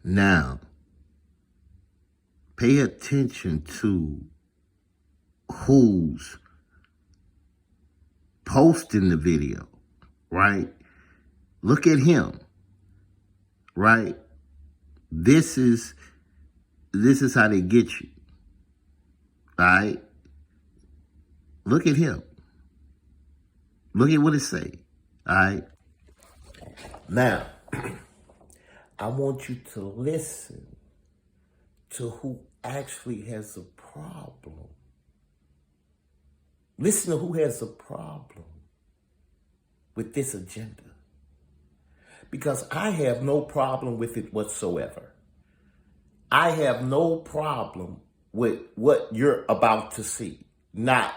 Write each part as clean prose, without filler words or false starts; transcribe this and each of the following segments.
Now, pay attention to who's posting the video, right? Look at him, right? This is how they get you, all right? Look at him. Look at what it say, all right? Now, I want you to listen to who actually has a problem. Listen to who has a problem with this agenda. Because I have no problem with it whatsoever. I have no problem with what you're about to see. Not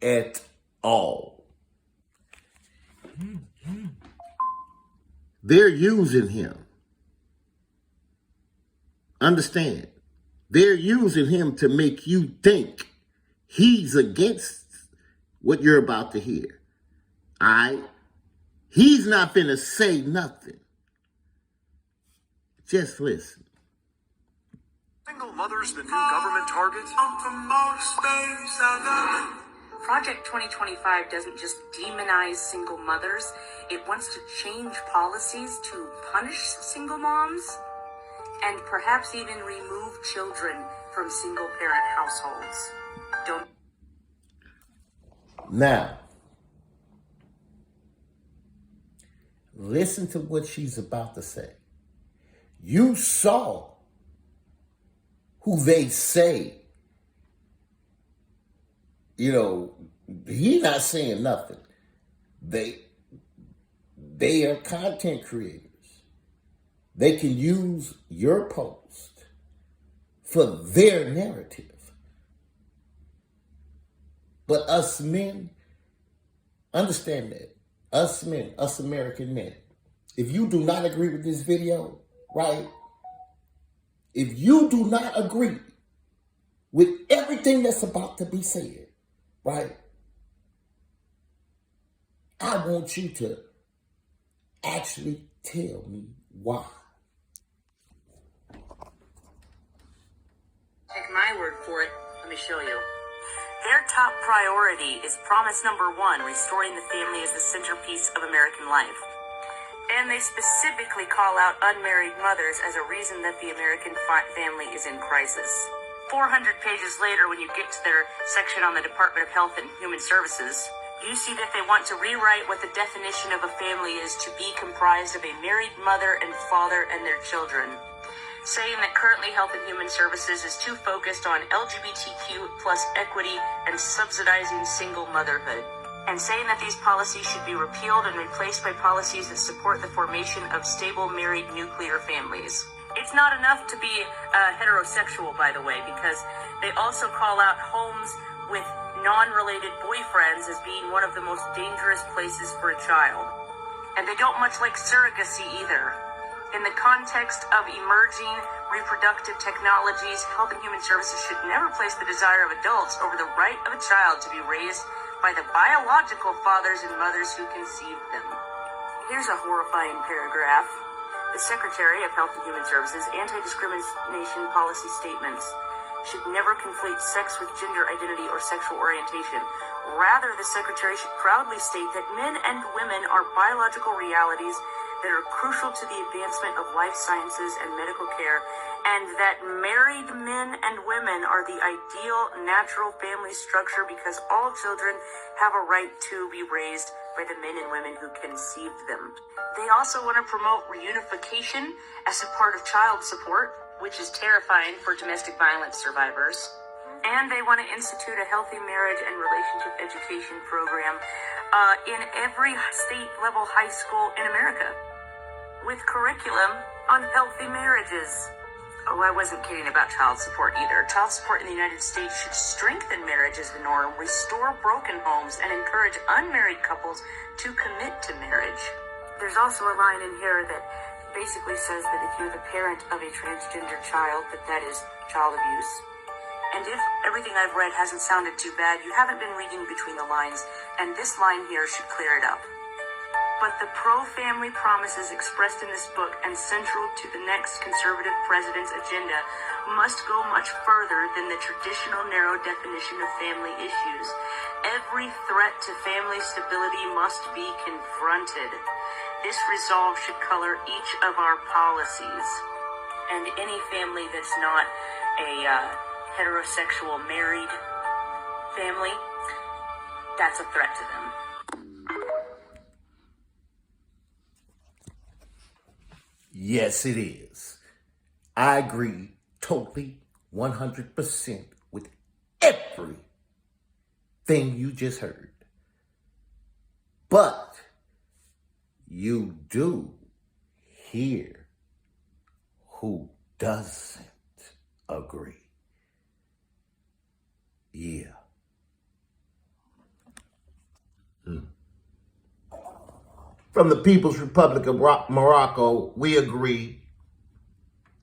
at all. They're using him. Understand? They're using him to make you think he's against what you're about to hear. All right? He's not finna say nothing. Just listen. Single mothers, the new government target? Project 2025 doesn't just demonize single mothers. It wants to change policies to punish single moms and perhaps even remove children from single-parent households. Now, listen to what she's about to say. You saw who they say, he's not saying nothing. They are content creators. They can use your post for their narrative. But us men, understand that. Us men, us American men, if you do not agree with this video, right? If you do not agree with everything that's about to be said, right? I want you to actually tell me why. Take my word for it. Let me show you. Their top priority is promise number 1, restoring the family as the centerpiece of American life. And they specifically call out unmarried mothers as a reason that the American family is in crisis. 400 pages later, when you get to their section on the Department of Health and Human Services, you see that they want to rewrite what the definition of a family is to be comprised of a married mother and father and their children, saying that currently Health and Human Services is too focused on LGBTQ plus equity and subsidizing single motherhood, and saying that these policies should be repealed and replaced by policies that support the formation of stable married nuclear families. It's not enough to be heterosexual, by the way, because they also call out homes with non-related boyfriends as being one of the most dangerous places for a child. And they don't much like surrogacy either. In the context of emerging reproductive technologies, Health and Human Services should never place the desire of adults over the right of a child to be raised by the biological fathers and mothers who conceived them. Here's a horrifying paragraph. The Secretary of Health and Human Services anti-discrimination policy statements should never conflate sex with gender identity or sexual orientation. Rather, the Secretary should proudly state that men and women are biological realities that are crucial to the advancement of life sciences and medical care, and that married men and women are the ideal natural family structure because all children have a right to be raised by the men and women who conceived them. They also want to promote reunification as a part of child support, which is terrifying for domestic violence survivors. And they want to institute a healthy marriage and relationship education program in every state-level high school in America, with curriculum on healthy marriages. Oh, I wasn't kidding about child support either. Child support in the United States should strengthen marriage as the norm, restore broken homes, and encourage unmarried couples to commit to marriage. There's also a line in here that basically says that if you're the parent of a transgender child, that is child abuse. And if everything I've read hasn't sounded too bad, you haven't been reading between the lines, and this line here should clear it up. But the pro-family promises expressed in this book and central to the next conservative president's agenda must go much further than the traditional narrow definition of family issues. Every threat to family stability must be confronted. This resolve should color each of our policies. And any family that's not a heterosexual married family, that's a threat to them. Yes, it is. I agree totally, 100% with everything you just heard. But you do hear who doesn't agree. Yeah. From the People's Republic of Morocco, we agree